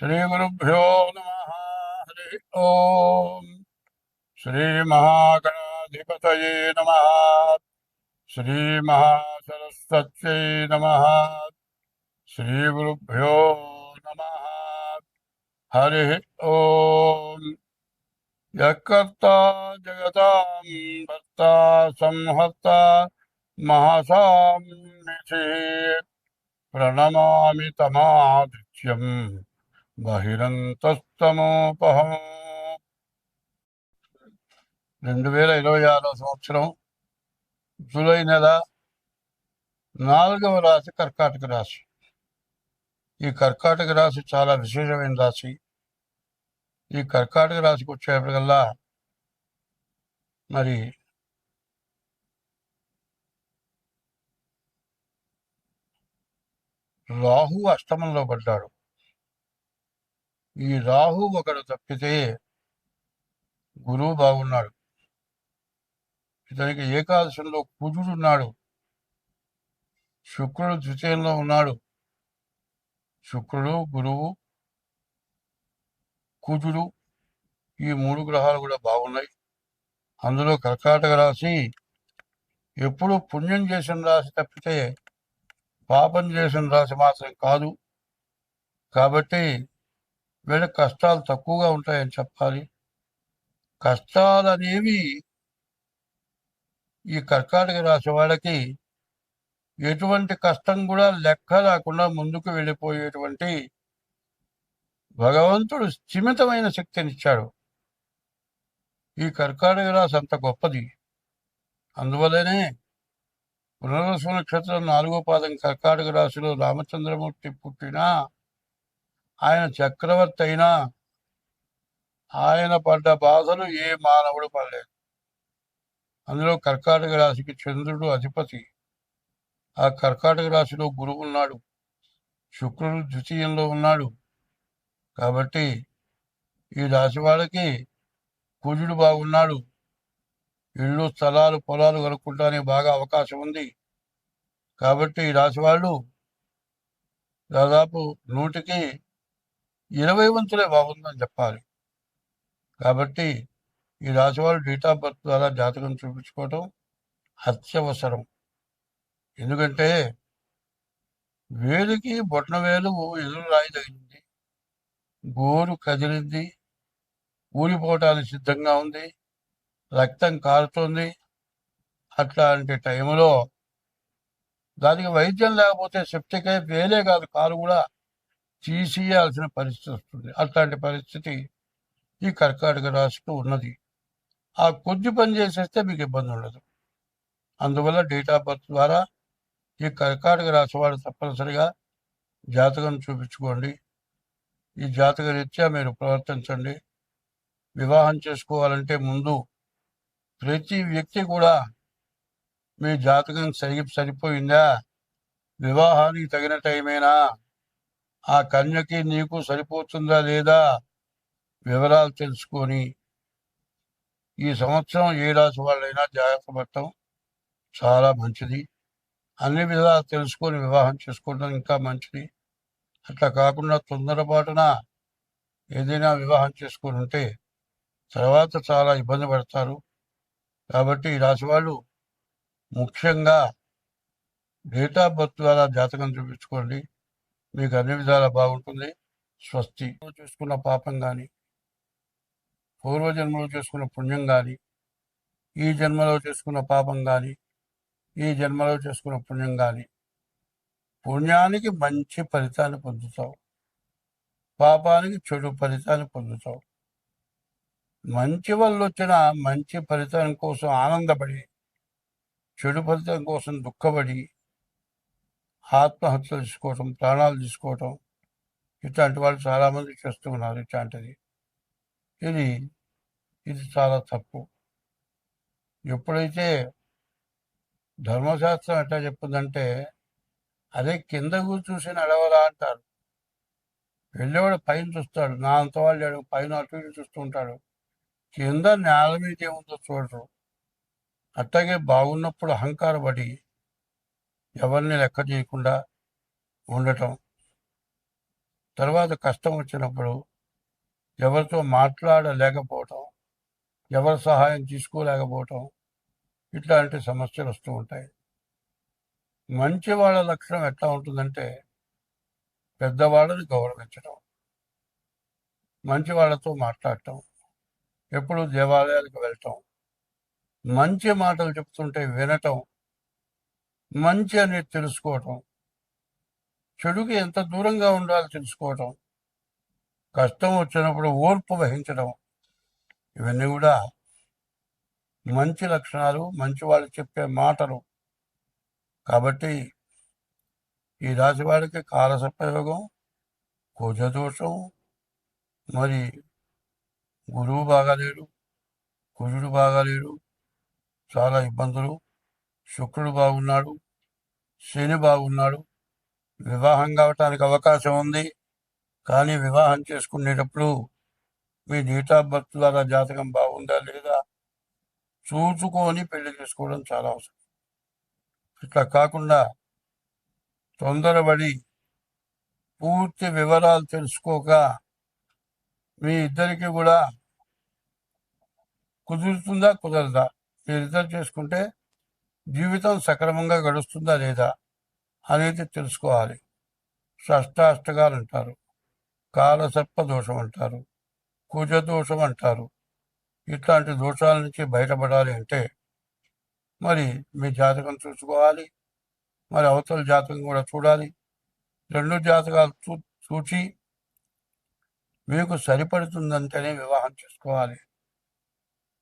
श्रीगुरुभ्यो नमः। हरि ओम। श्रीमहागणाधिपतये नमः। श्रीमहासरस्वत्यै नमः। श्रीगुरुभ्यो नमः। हरि ओम। यत्कर्ता जगतां भर्ता संहर्ता महासाम्यसे प्रणमामि तमादित्यम् బహిరంతస్తమోపహం. 2026 సంవత్సరం జూలై నెల 4వ రాశి కర్కాటక రాశి. ఈ కర్కాటక రాశి చాలా విశేషమైన రాశి. ఈ కర్కాటక రాశికి వచ్చేప్పటికల్లా మరి రాహు అష్టమంలో పడ్డాడు. ఈ రాహు ఒకడు తప్పితే గురువు బాగున్నాడు. ఇతనికి ఏకాదశంలో కుజుడు ఉన్నాడు. శుక్రుడు ద్వితీయంలో ఉన్నాడు. శుక్రుడు, గురువు, కుజుడు ఈ 3 గ్రహాలు కూడా బాగున్నాయి. అందులో కర్కాటక రాశి ఎప్పుడు పుణ్యం చేసిన రాశి తప్పితే పాపం చేసిన రాశి మాత్రం కాదు. కాబట్టి వీళ్ళకి కష్టాలు తక్కువగా ఉంటాయని చెప్పాలి. కష్టాలు అనేవి ఈ కర్కాటక రాశి వాళ్ళకి ఎటువంటి కష్టం కూడా లెక్క లేకుండా ముందుకు వెళ్ళిపోయేటువంటి భగవంతుడు స్థిమితమైన శక్తినిచ్చాడు. ఈ కర్కాటక రాశి అంత గొప్పది. అందువల్లనే పునర్వసు నక్షత్రం 4వ పాదం కర్కాటక రాశిలో రామచంద్రమూర్తి పుట్టినా, ఆయన చక్రవర్తి అయినా ఆయన పడ్డ బాధలు ఏ మానవుడు పడలేదు. అందులో కర్కాటక రాశికి చంద్రుడు అధిపతి. ఆ కర్కాటక రాశిలో గురువు ఉన్నాడు. శుక్రుడు ద్వితీయంలో ఉన్నాడు. కాబట్టి ఈ రాశి వాళ్ళకి కుజుడు బాగున్నాడు. ఇళ్ళు, స్థలాలు, పొలాలు కొనుక్కుంటానికి బాగా అవకాశం ఉంది. కాబట్టి ఈ రాశి వాళ్ళు దాదాపు 100కి 20 వంతులే బాగుందని చెప్పాలి. కాబట్టి ఈ రాశి వాళ్ళు డేట్ ఆఫ్ బర్త్ ద్వారా జాతకం చూపించుకోవటం అత్యవసరం. ఎందుకంటే వేలికి బొట్న వేలు ఎదురు రాయి తగిలింది, గోరు కదిలింది, ఊరిపోవటానికి సిద్ధంగా ఉంది, రక్తం కారుతోంది. అట్లాంటి టైంలో దానికి వైద్యం లేకపోతే సెప్టిక్ వేలే కాదు, కారు కూడా తీసేయాల్సిన పరిస్థితి వస్తుంది. అట్లాంటి పరిస్థితి ఈ కర్కాటక రాశికి ఉన్నది. ఆ కొద్ది పని చేసేస్తే మీకు ఇబ్బంది ఉండదు. అందువల్ల డేట్ ఆఫ్ బర్త్ ద్వారా ఈ కర్కాటక రాశి వాడు తప్పనిసరిగా జాతకం చూపించుకోండి. ఈ జాతక రీత్యా మీరు ప్రవర్తించండి. వివాహం చేసుకోవాలంటే ముందు ప్రతి వ్యక్తి కూడా మీ జాతకం సరిపోయిందా, వివాహానికి తగిన టైమేనా, ఆ కన్యకి నీకు సరిపోతుందా లేదా వివరాలు తెలుసుకొని ఈ సంవత్సరం ఏ రాశి వాళ్ళైనా జాగ్రత్త పడటం చాలా మంచిది. అన్ని విధాలు తెలుసుకొని వివాహం చేసుకోవడం ఇంకా మంచిది. అట్లా కాకుండా తొందరపాటున ఏదైనా వివాహం చేసుకొని ఉంటే తర్వాత చాలా ఇబ్బంది పడతారు. కాబట్టి ఈ రాశి వాళ్ళు ముఖ్యంగా డేట్ ఆఫ్ బర్త్ ద్వారా జాతకం చూపించుకోండి. మీకు అన్ని విధాలా బాగుంటుంది. స్వస్తి. చేసుకున్న పాపం కానీ, పూర్వజన్మలో చేసుకున్న పుణ్యం కానీ, ఈ జన్మలో చేసుకున్న పాపం కానీ, ఈ జన్మలో చేసుకున్న పుణ్యం కానీ, పుణ్యానికి మంచి ఫలితాన్ని పొందుతావు, పాపానికి చెడు ఫలితాన్ని పొందుతావు. మంచి వల్ల వచ్చిన మంచి ఫలితం కోసం ఆనందపడి, చెడు ఫలితం కోసం దుఃఖపడి ఆత్మహత్యలు తీసుకోవటం, ప్రాణాలు తీసుకోవటం, ఇట్లాంటి వాళ్ళు చాలామంది చేస్తూ ఉన్నారు. ఇట్లాంటిది ఇది చాలా తప్పు. ఎప్పుడైతే ధర్మశాస్త్రం ఎట్లా చెప్పిందంటే, అదే కింద చూసి నడవరా అంటారు. వెళ్ళేవాడు పైన చూస్తాడు, నా అంత వాళ్ళు పైన అటు ఇటు చూస్తూ ఉంటాడు, కింద నేల మీద ఏముందో చూడరు. అట్లాగే బాగున్నప్పుడు అహంకారపడి ఎవరిని లెక్క చేయకుండా ఉండటం, తర్వాత కష్టం వచ్చినప్పుడు ఎవరితో మాట్లాడలేకపోవటం, ఎవరి సహాయం తీసుకోలేకపోవటం, ఇట్లాంటి సమస్యలు వస్తూ ఉంటాయి. మంచి వాళ్ళ లక్షణం ఎట్లా ఉంటుందంటే పెద్దవాళ్ళని గౌరవించడం, మంచి వాళ్ళతో మాట్లాడటం, ఎప్పుడు దేవాలయాలకు వెళ్ళటం, మంచి మాటలు చెప్తుంటే వినటం, మంచి అనేది తెలుసుకోవటం, చెడుకి ఎంత దూరంగా ఉండాలో తెలుసుకోవటం, కష్టం వచ్చినప్పుడు ఓర్పు వహించడం, ఇవన్నీ కూడా మంచి లక్షణాలు, మంచి వాళ్ళు చెప్పే మాటలు. కాబట్టి ఈ రాశి వాడికి కాలసర్పయోగం, కుజదోషం, మరి గురువు బాగాలేడు, కుజుడు బాగాలేడు, చాలా ఇబ్బందులు. శుక్రుడు బాగున్నాడు, శని బాగున్నాడు. వివాహం కావటానికి అవకాశం ఉంది, కానీ వివాహం చేసుకునేటప్పుడు మీ డేట్ ఆఫ్ బర్త్ ద్వారా జాతకం బాగుందా లేదా చూసుకొని పెళ్లి చేసుకోవడం చాలా అవసరం. ఇట్లా కాకుండా తొందరపడి పూర్తి వివరాలు తెలుసుకోక మీ ఇద్దరికి కూడా కుదురుతుందా కుదరదా, మీరిద్దరు చేసుకుంటే జీవితం సక్రమంగా గడుస్తుందా లేదా అనేది తెలుసుకోవాలి. షష్టాష్టకాలు అంటారు, కాలసర్ప దోషం అంటారు, కుజ దోషం అంటారు. ఇట్లాంటి దోషాల నుంచి బయటపడాలి అంటే మరి మీ జాతకం చూసుకోవాలి, మరి అవతల జాతకం కూడా చూడాలి. రెండు జాతకాలు చూచి మీకు సరిపడుతుందంటేనే వివాహం చేసుకోవాలి.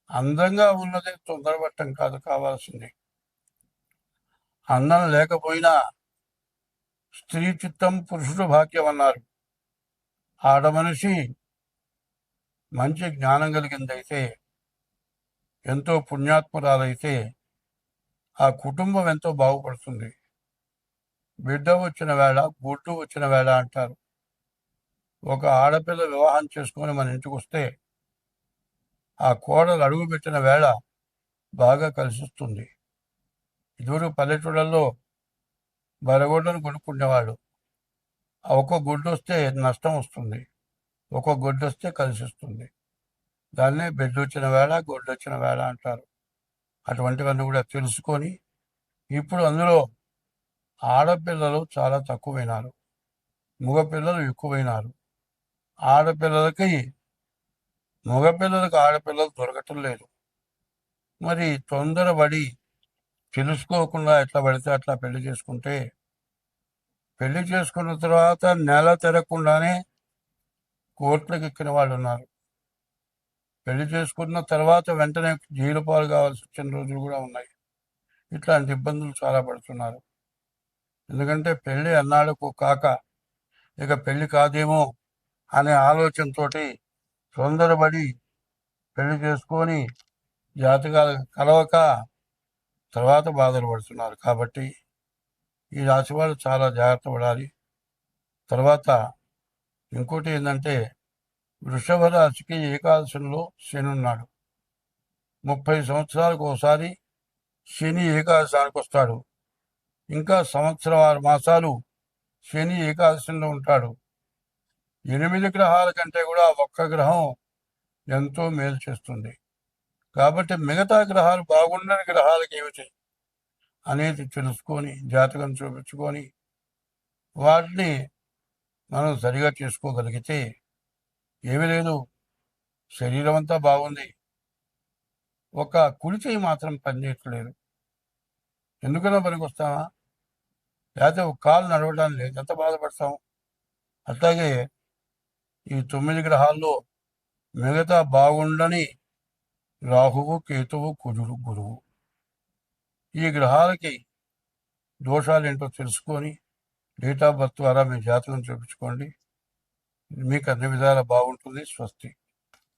అందంగా ఉన్నదే తొందరపడటం కాదు కావాల్సింది. అందం లేకపోయినా స్త్రీ చిత్తం పురుషుడు భాగ్యం అన్నారు. ఆడ మనిషి మంచి జ్ఞానం కలిగిందైతే, ఎంతో పుణ్యాత్మురాలైతే ఆ కుటుంబం ఎంతో బాగుపడుతుంది. బిడ్డ వచ్చిన వేళ గుడ్డు వచ్చిన వేళ అంటారు. ఒక ఆడపిల్ల వివాహం చేసుకొని మన ఇంటికి వస్తే ఆ కోడలు అడుగు పెట్టిన వేళ బాగా కలిసిస్తుంది. ఇదివరకు పల్లెటూళ్ళల్లో బరగొడ్డను కొనుక్కునేవాడు. ఒక గుడ్డు వస్తే నష్టం వస్తుంది, ఒక గుడ్డు వస్తే కలిసిస్తుంది. దాన్నే బిడ్డ వచ్చిన వేళ గొడ్డు వచ్చిన వేళ అంటారు. అటువంటివన్నీ కూడా తెలుసుకొని, ఇప్పుడు అందులో ఆడపిల్లలు చాలా తక్కువైనారు, మగపిల్లలు ఎక్కువైనారు. మగపిల్లలకు ఆడపిల్లలు దొరకటం లేదు. మరి తొందరపడి తెలుసుకోకుండా ఎట్లా పడితే అట్లా పెళ్లి చేసుకుంటే, పెళ్లి చేసుకున్న తర్వాత నెల తిరగకుండానే కోర్టులకు ఎక్కిన వాళ్ళు ఉన్నారు. పెళ్లి చేసుకున్న తర్వాత వెంటనే జైలు పాలు కావాల్సి వచ్చిన రోజులు కూడా ఉన్నాయి. ఇట్లాంటి ఇబ్బందులు చాలా పడుతున్నారు. ఎందుకంటే పెళ్లి అన్నాడుకు కాక ఇక పెళ్లి కాదేమో అనే ఆలోచనతో తొందరపడి పెళ్లి చేసుకొని జాతకాలు కలవక తర్వాత బాధలు పడుతున్నారు. కాబట్టి ఈ రాశి వాళ్ళు చాలా జాగ్రత్త పడాలి. తర్వాత ఇంకోటి ఏంటంటే, వృషభ రాశికి ఏకాదశంలో శని ఉన్నాడు. 30 సంవత్సరాలకు ఒకసారి శని ఏకాదశానికి వస్తాడు. ఇంకా సంవత్సరం 6 మాసాలు శని ఏకాదశంలో ఉంటాడు. 8 గ్రహాల కంటే కూడా ఒక్క గ్రహం ఎంతో మేలు చేస్తుంది. కాబట్టి మిగతా గ్రహాలు బాగుండని గ్రహాలకి ఏమిటి అనేది తెలుసుకొని జాతకం చూపించుకొని వాటిని మనం సరిగా చేసుకోగలిగితే ఏమీ లేదు, శరీరం అంతా బాగుంది, ఒక కుడి చేయి మాత్రం పనిచేయట్లేదు. ఎందుకన్నా పనికి వస్తామా? లేకపోతే ఒక కాలు నడవడానికి లేదు, ఎంత బాధపడతాం. అట్లాగే ఈ 9 గ్రహాల్లో మిగతా బాగుండని రాహువు, కేతువు, కుజుడు, గురువు, ఈ గ్రహాలకి దోషాలు ఏంటో తెలుసుకొని డేట్ ఆఫ్ బర్త్ ద్వారా మీ జాతకం చూపించుకోండి. మీకు అన్ని విధాలా బాగుంటుంది. స్వస్తి.